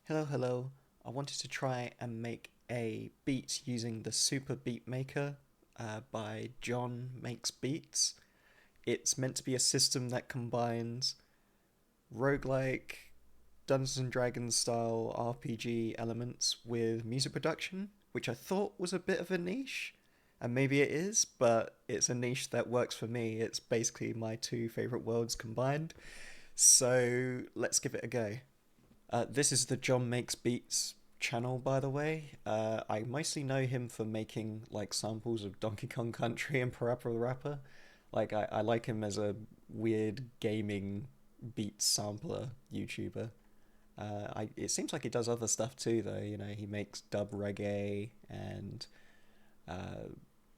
Hello. I wanted to try and make a beat using the Super Beat Maker by John Makes Beats. It's meant to be a system that combines roguelike, Dungeons and Dragons style RPG elements with music production, which I thought was a bit of a niche. And maybe it is, but it's a niche that works for me. It's basically my two favorite worlds combined. So let's give it a go. This is the John Makes Beats channel, by the way. I mostly know him for making like samples of Donkey Kong Country and Parappa the Rapper. I like him as a weird gaming beat sampler YouTuber. It seems like he does other stuff too, though. You know, he makes dub reggae and uh,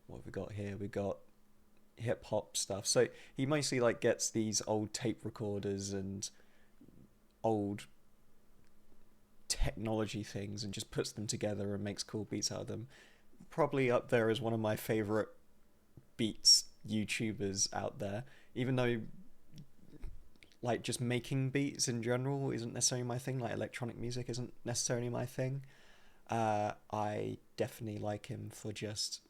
what have we got here? We got hip hop stuff. So he mostly like gets these old tape recorders and old technology things and just puts them together and makes cool beats out of them. Probably up there as one of my favorite beats YouTubers out there, even though like just making beats in general isn't necessarily my thing, like electronic music isn't necessarily my thing. I definitely like him for just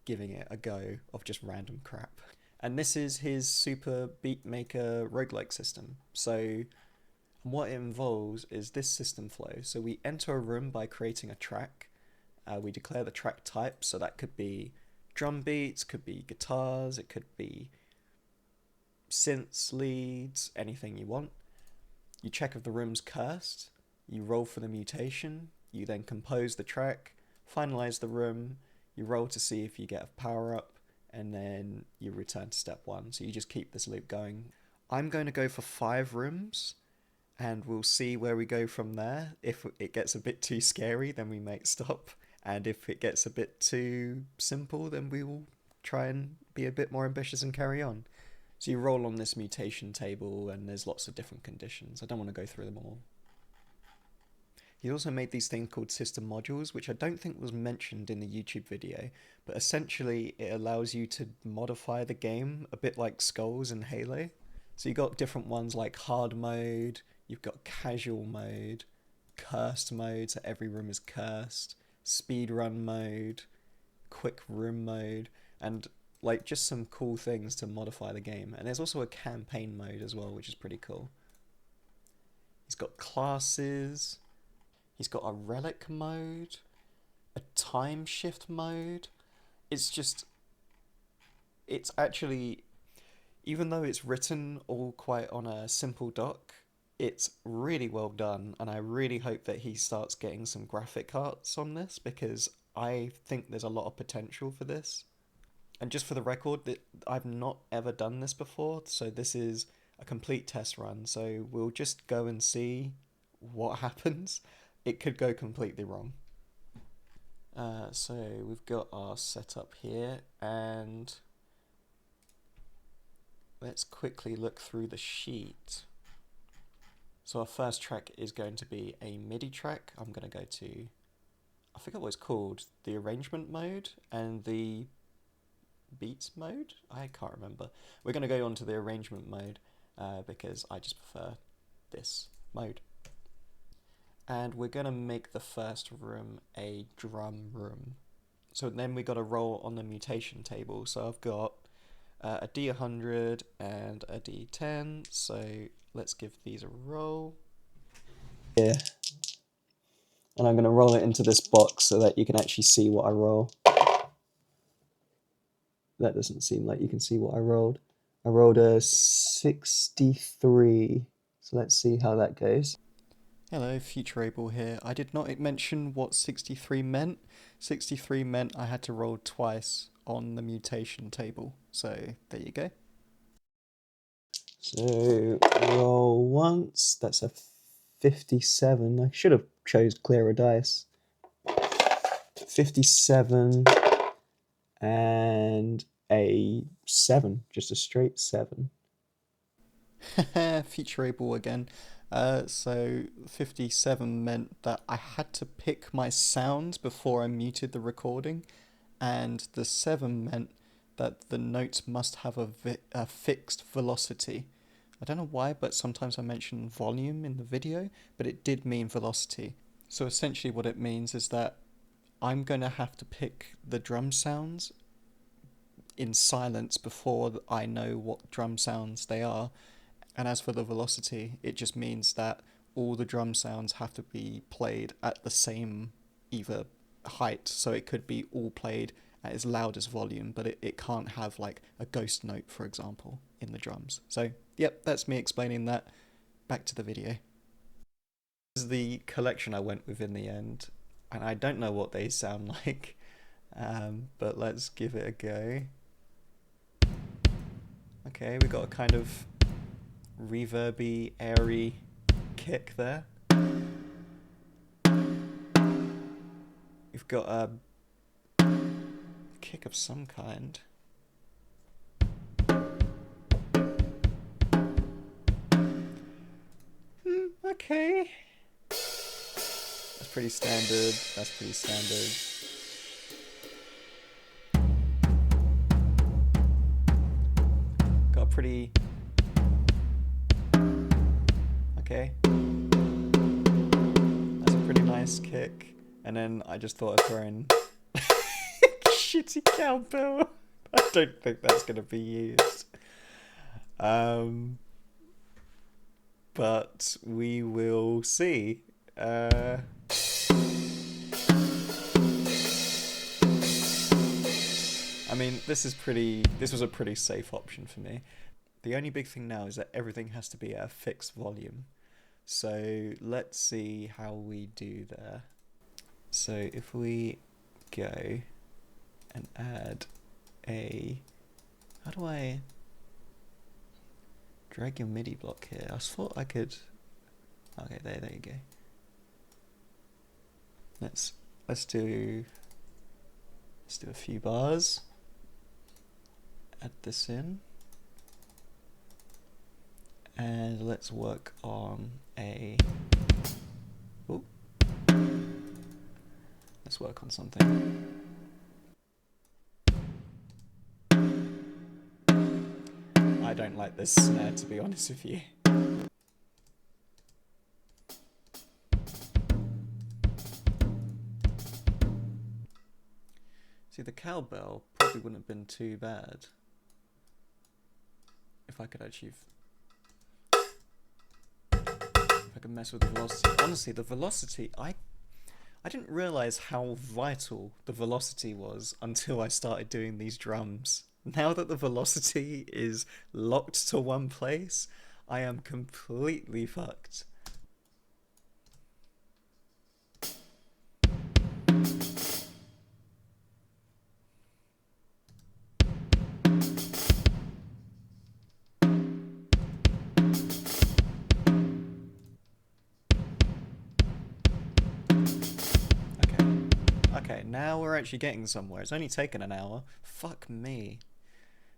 giving it a go of just random crap. And this is his Super Beat Maker roguelike system. So what it involves is this system flow. So we enter a room by creating a track. We declare the track type, so that could be drum beats, could be guitars, it could be synths, leads, anything you want. You check if the room's cursed, you roll for the mutation, you then compose the track, finalize the room, you roll to see if you get a power up, and then you return to step one. So you just keep this loop going. I'm going to go for 5 rooms and we'll see where we go from there. If it gets a bit too scary, then we might stop. And if it gets a bit too simple, then we will try and be a bit more ambitious and carry on. So you roll on this mutation table, and there's lots of different conditions. I don't want to go through them all. He also made these things called system modules, which I don't think was mentioned in the YouTube video, but essentially it allows you to modify the game a bit like Skulls and Halo. So you got different ones like hard mode, you've got casual mode, cursed mode, so every room is cursed, speedrun mode, quick room mode, and like just some cool things to modify the game. And there's also a campaign mode as well, which is pretty cool. He's got classes, he's got a relic mode, a time shift mode. It's just, it's actually, even though it's written all quite on a simple doc, it's really well done, and I really hope that he starts getting some graphic arts on this because I think there's a lot of potential for this. And just for the record, that I've not ever done this before, so this is a complete test run. So we'll just go and see what happens. It could go completely wrong. So we've got our setup here, and let's quickly look through the sheet. So our first track is going to be a MIDI track. I'm going to go to, I forget what it's called, the arrangement mode and the beats mode? I can't remember. We're going to go on to the arrangement mode because I just prefer this mode. And we're going to make the first room a drum room. So then we got to roll on the mutation table. So I've got a D100 and a D10. So let's give these a roll. Yeah. And I'm going to roll it into this box so that you can actually see what I roll. That doesn't seem like you can see what I rolled. I rolled a 63. So let's see how that goes. Hello, Future Abel here. I did not mention what 63 meant. 63 meant I had to roll twice on the mutation table. So there you go. So roll once. That's a 57. I should have chose clearer dice. 57 and a 7, just a straight 7. Future Able again. So 57 meant that I had to pick my sounds before I muted the recording, and the 7 meant that the notes must have a fixed velocity. I don't know why, but sometimes I mention volume in the video, but it did mean velocity. So essentially what it means is that I'm going to have to pick the drum sounds in silence before I know what drum sounds they are. And as for the velocity, it just means that all the drum sounds have to be played at the same either height. So it could be all played at its loudest volume, but it can't have like a ghost note, for example, in the drums. So, yep, that's me explaining that. Back to the video. This is the collection I went with in the end, and I don't know what they sound like, but let's give it a go. Okay, we got a kind of reverby, airy kick there. We've got a kick of some kind. Okay. That's pretty standard. That's pretty standard. Got a pretty... Okay. That's a pretty nice kick. And then I just thought I'd throw in shitty cowbell. I don't think that's going to be used. But we will see. I mean, this was a pretty safe option for me. The only big thing now is that everything has to be at a fixed volume. So let's see how we do there. So if we go and add a... How do I drag your MIDI block here? I thought I could... Okay, there you go. Let's do a few bars. Add this in. And let's work on a... Ooh. Let's work on something. I don't like this snare, to be honest with you. See, the cowbell probably wouldn't have been too bad if I could actually... If I could mess with the velocity. Honestly, the velocity, I didn't realise how vital the velocity was until I started doing these drums. Now that the velocity is locked to one place, I am completely fucked. Okay, now we're actually getting somewhere. It's only taken an hour. Fuck me.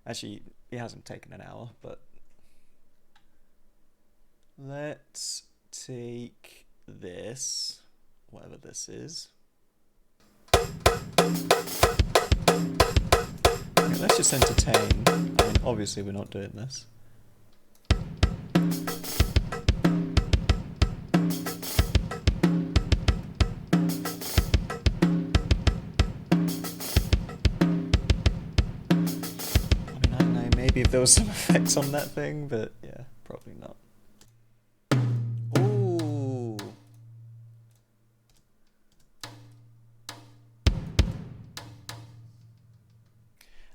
Actually, it hasn't taken an hour, but... Let's take this, whatever this is. Okay, let's just entertain. I mean, obviously we're not doing this. Maybe if there was some effects on that thing, but yeah, probably not. Ooh.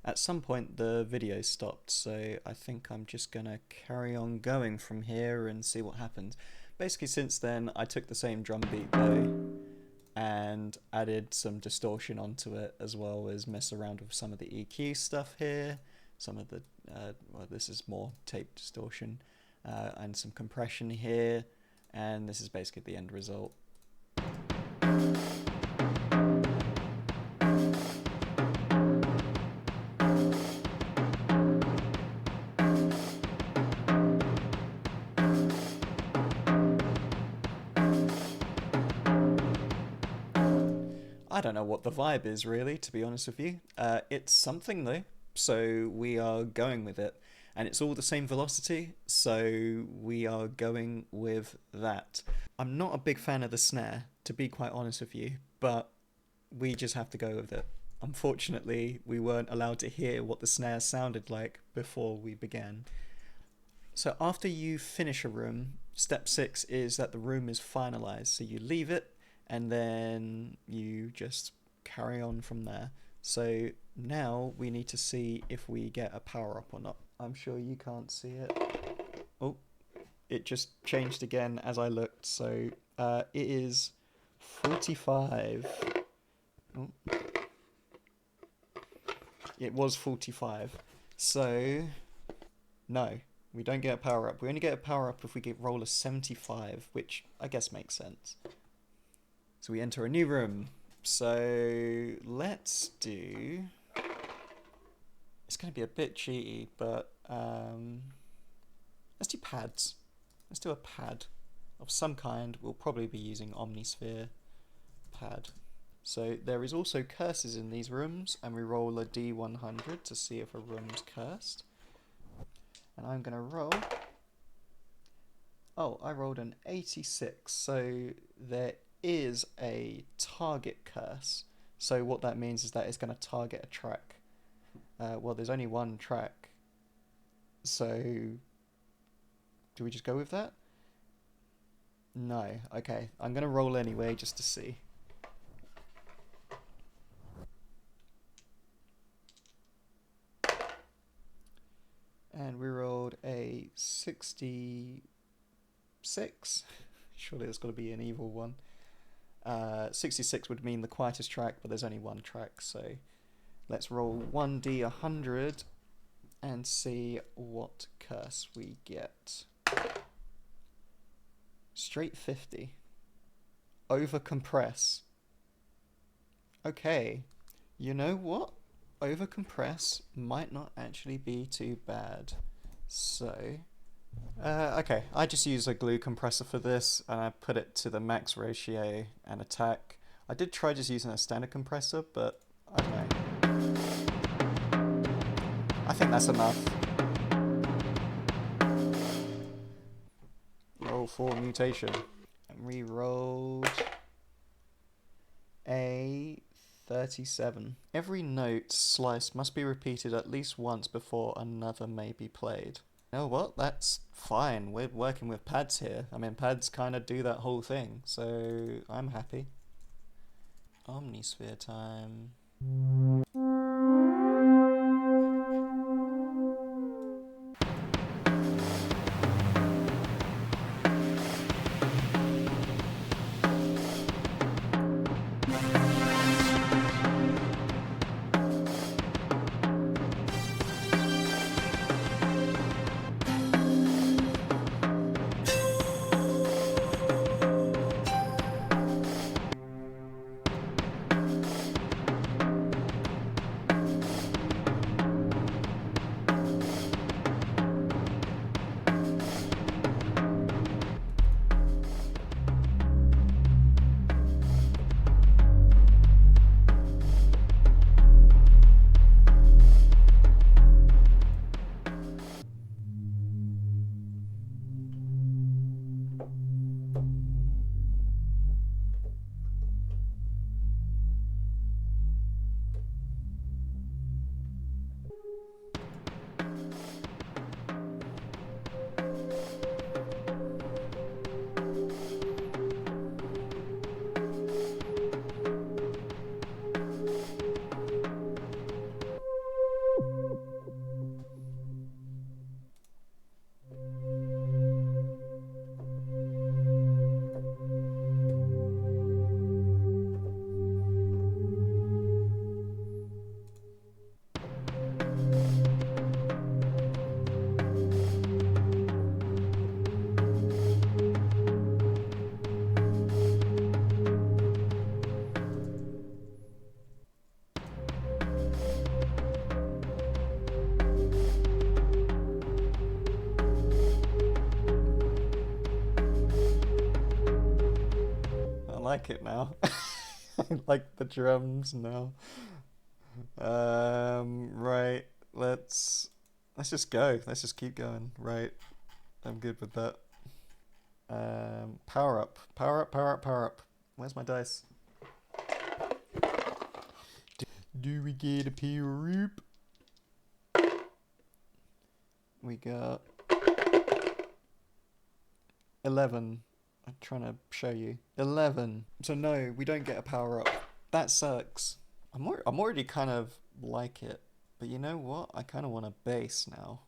At some point the video stopped, so I think I'm just gonna carry on going from here and see what happens. Basically, since then I took the same drum beat though and added some distortion onto it, as well as mess around with some of the EQ stuff here. Some of the, well, this is more tape distortion, and some compression here, and this is basically the end result. I don't know what the vibe is really, to be honest with you. It's something though. So we are going with it. and it's all the same velocity, so we are going with that. I'm not a big fan of the snare, to be quite honest with you, but we just have to go with it. Unfortunately, we weren't allowed to hear what the snare sounded like before we began. So after you finish a room, step 6 is that the room is finalized. So you leave it and then you just carry on from there. So now we need to see if we get a power up or not. I'm sure you can't see it. Oh, it just changed again as I looked. So it is 45. Oh. It was 45. So no, we don't get a power up. We only get a power up if we get roll a 75, which I guess makes sense. So we enter a new room. So let's do... It's going to be a bit cheaty, but let's do pads. Let's do a pad of some kind. We'll probably be using Omnisphere pad. So there is also curses in these rooms, and we roll a D100 to see if a room's cursed. And I'm going to roll... Oh, I rolled an 86, so there is a target curse. So what that means is that it's going to target a track. Well, there's only one track, so do we just go with that? No. Okay, I'm going to roll anyway just to see. And we rolled a 66. Surely there's got to be an evil one. 66 would mean the quietest track, but there's only one track, so let's roll 1d100 and see what curse we get. Straight 50. Overcompress. Okay, you know what? Overcompress might not actually be too bad. So, okay, I just use a glue compressor for this, and I put it to the max ratio and attack. I did try just using a standard compressor, but I don't know. I think that's enough. Roll for mutation. And we rolled a 37. Every note sliced must be repeated at least once before another may be played. You know what? That's fine. We're working with pads here. I mean, pads kind of do that whole thing, so I'm happy. Omnisphere time. Like it now. I like the drums now. Right, let's Let's just go. Let's just keep going. Right. I'm good with that. Power up. Power up, power up, power up. Where's my dice? Do we get a Powerup? We got 11. I'm trying to show you. 11. So no, we don't get a power up. That sucks. I'm already kind of like it. But you know what? I kind of want a bass now.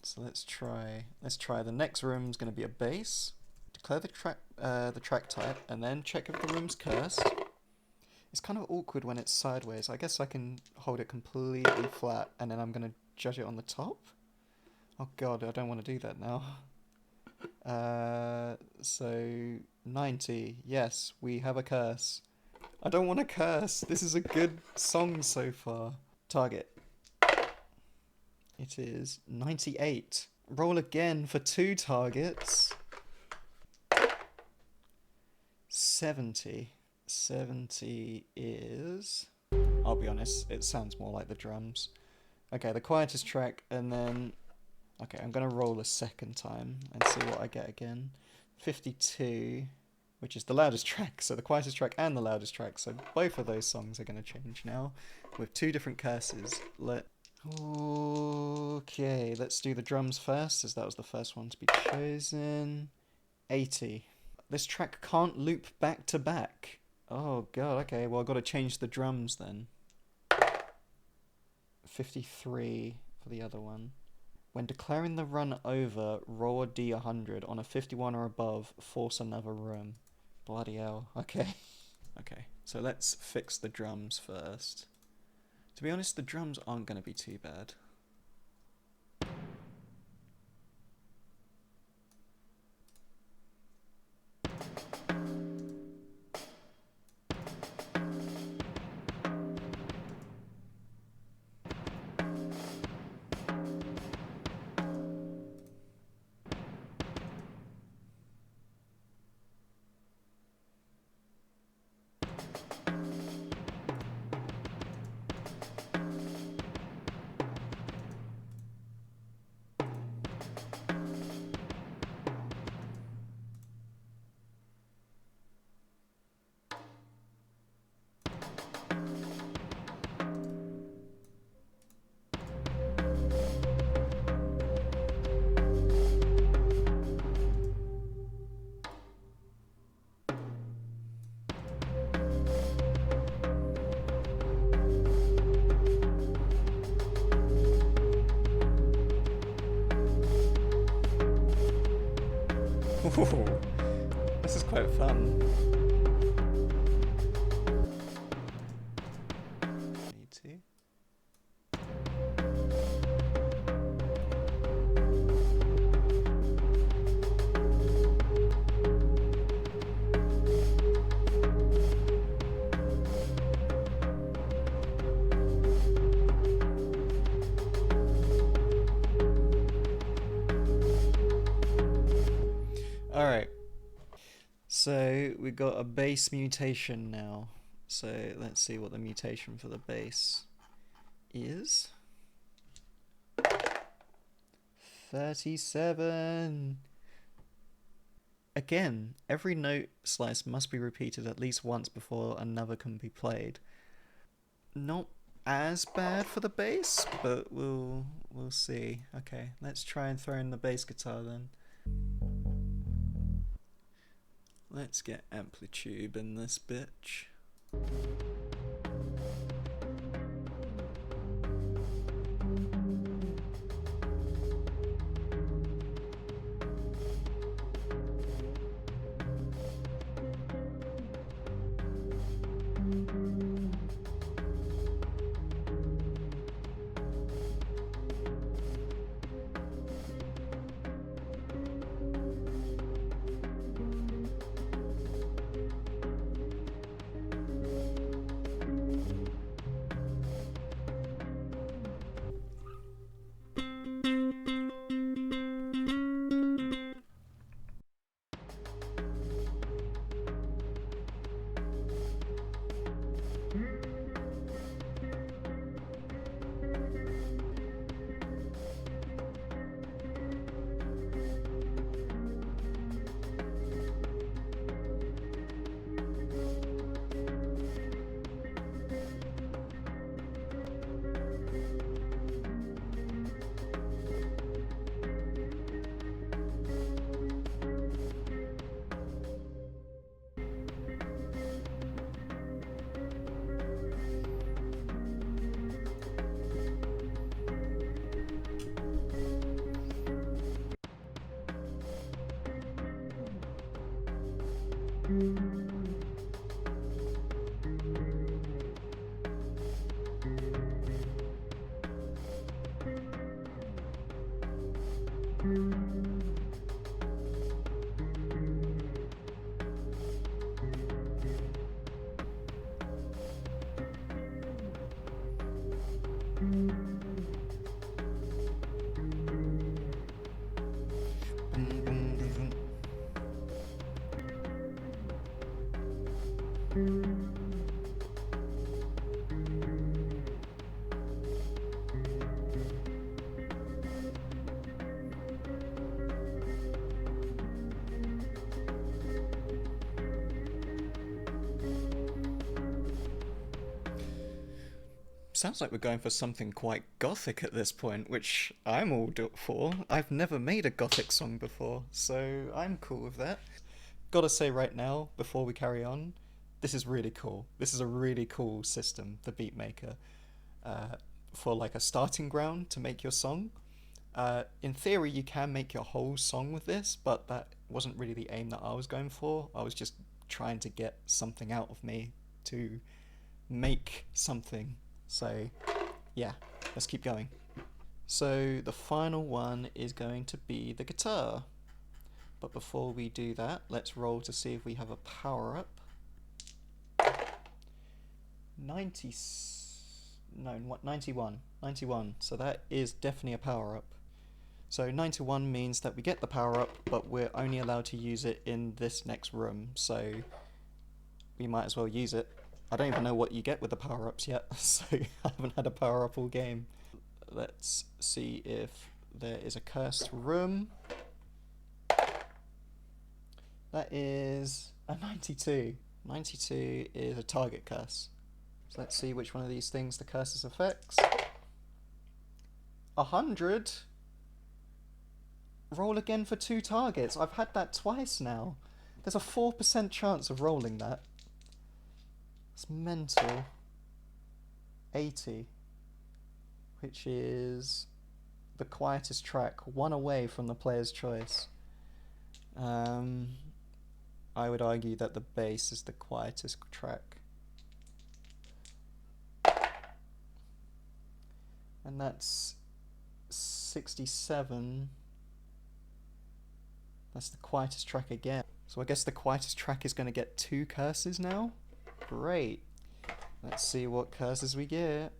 So let's try. The next room's going to be a bass. Declare the track type, and then check if the room's cursed. It's kind of awkward when it's sideways. I guess I can hold it completely flat, and then I'm going to judge it on the top. Oh god, I don't want to do that now. So 90. Yes, we have a curse. I don't want to curse. This is a good song so far. Target. It is 98. Roll again for 2 targets. 70. 70 is... I'll be honest, it sounds more like the drums. Okay, the quietest track, and then... Okay, I'm going to roll a second time and see what I get again. 52, which is the loudest track. So the quietest track and the loudest track. So both of those songs are going to change now with 2 different curses. Okay, let's do the drums first, as that was the first one to be chosen. 80. This track can't loop back to back. Oh god, okay, well I've got to change the drums then. 53 for the other one. When declaring the run over, roll a D100 on a 51 or above, force another room. Bloody hell, okay. Okay, so let's fix the drums first. To be honest, the drums aren't going to be too bad. Ooh, this is quite fun. Me too. Alright, so we got a bass mutation now. So let's see what the mutation for the bass is. 37! Again, every note slice must be repeated at least once before another can be played. Not as bad for the bass, but we'll see. Okay, let's try and throw in the bass guitar then. Let's get amplitude in this bitch. Sounds like we're going for something quite gothic at this point, which I'm all for. I've never made a gothic song before, so I'm cool with that. Gotta say right now, before we carry on, this is really cool. This is a really cool system, the Beatmaker, for like a starting ground to make your song. In theory, you can make your whole song with this, but that wasn't really the aim that I was going for. I was just trying to get something out of me to make something. So, yeah, let's keep going. So, the final one is going to be the guitar. But before we do that, let's roll to see if we have a power up. 91. 91. So that is definitely a power up. So 91 means that we get the power up, but we're only allowed to use it in this next room. So we might as well use it. I don't even know what you get with the power ups yet, so I haven't had a power up all game. Let's see if there is a cursed room. That is a 92. 92 is a target curse. So let's see which one of these things the curses affects. 100. Roll again for 2 targets. I've had that twice now. There's a 4% chance of rolling that. It's mental. 80. Which is the quietest track, one away from the player's choice. I would argue that the bass is the quietest track. And that's 67. That's the quietest track again. So I guess the quietest track is going to get 2 curses now? Great. Let's see what curses we get.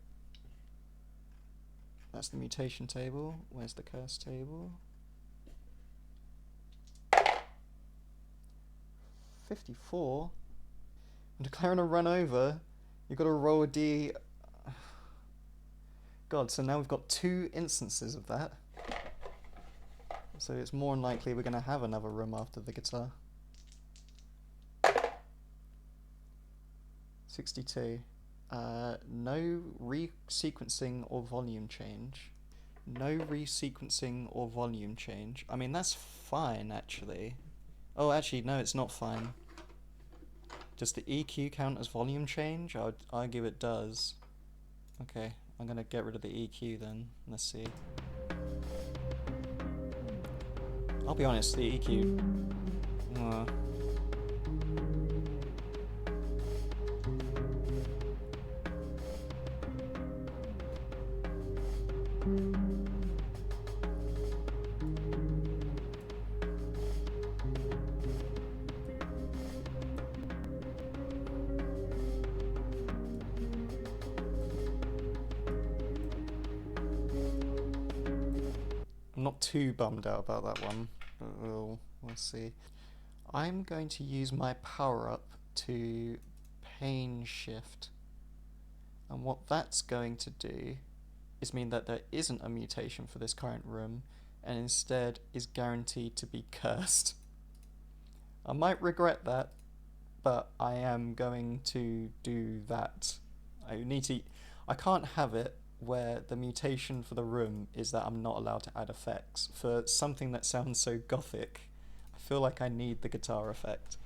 That's the mutation table. Where's the curse table? 54? I'm declaring a run over. You've got to roll a D. God, so now we've got 2 instances of that. So it's more than likely we're going to have another room after the guitar. 62. No resequencing or volume change. No resequencing or volume change. I mean, that's fine, actually. Oh, actually, no, it's not fine. Does the EQ count as volume change? I would argue it does. Okay, I'm going to get rid of the EQ then. Let's see. I'll be honest, the EQ... I'm not too bummed out about that one, but we'll see. I'm going to use my power up to pain shift, and what that's going to do is mean that there isn't a mutation for this current room, and instead is guaranteed to be cursed. I might regret that, but I am going to do that. I can't have it where the mutation for the room is that I'm not allowed to add effects. For something that sounds so gothic, I feel like I need the guitar effect.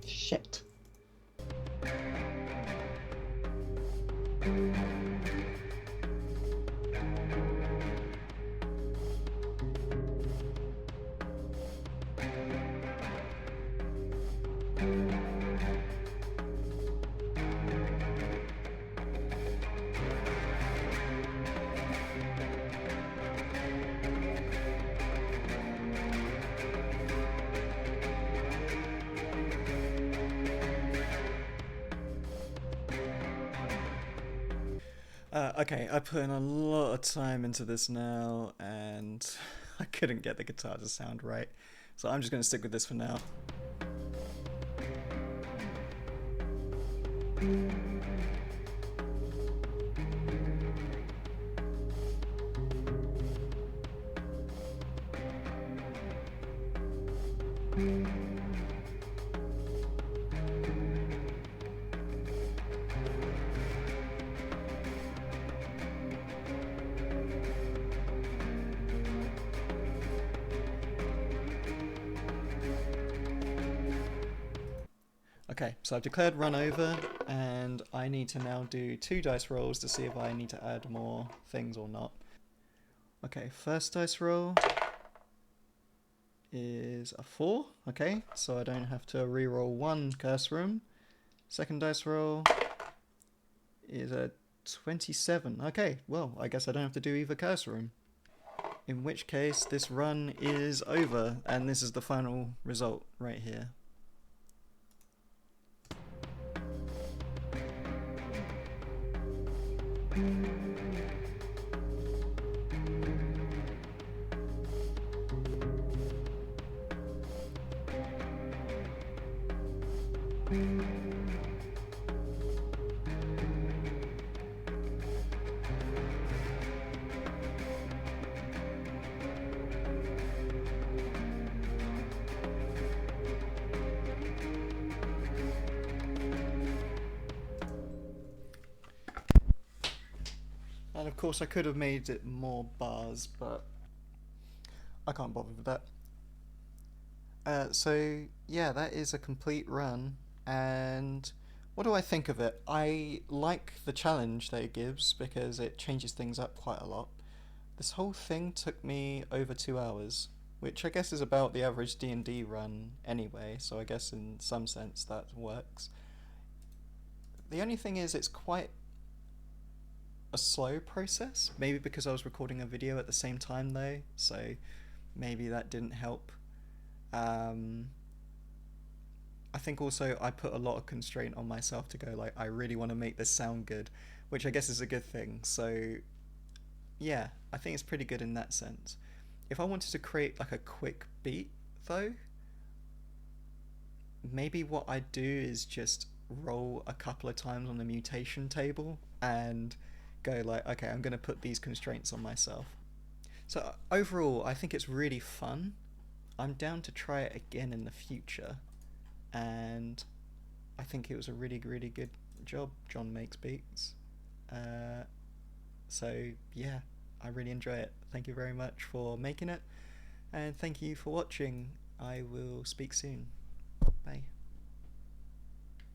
Shit. Okay, I put in a lot of time into this now, and I couldn't get the guitar to sound right, so I'm just going to stick with this for now. Okay, so I've declared run over, and I need to now do 2 dice rolls to see if I need to add more things or not. Okay, first dice roll is a 4, okay, so I don't have to re-roll 1 curse room. Second dice roll is a 27, okay, well, I guess I don't have to do either curse room. In which case, this run is over, and this is the final result right here. And of course I could have made it more bars, but I can't bother with that. So yeah, that is a complete run, and what do I think of it? I like the challenge that it gives because it changes things up quite a lot. This whole thing took me over 2 hours, which I guess is about the average D&D run anyway, so I guess in some sense that works. The only thing is it's quite a slow process, maybe because I was recording a video at the same time though, so maybe that didn't help. I think also I put a lot of constraint on myself to go like, I really want to make this sound good, which I guess is a good thing, so yeah, I think it's pretty good in that sense. If I wanted to create like a quick beat though, maybe what I'd do is just roll a couple of times on the mutation table and go like, okay, I'm going to put these constraints on myself. So overall, I think it's really fun. I'm down to try it again in the future, and I think it was a really, really good job, John Makes Beats. So yeah, I really enjoy it. Thank you very much for making it, and thank you for watching. I will speak soon. Bye.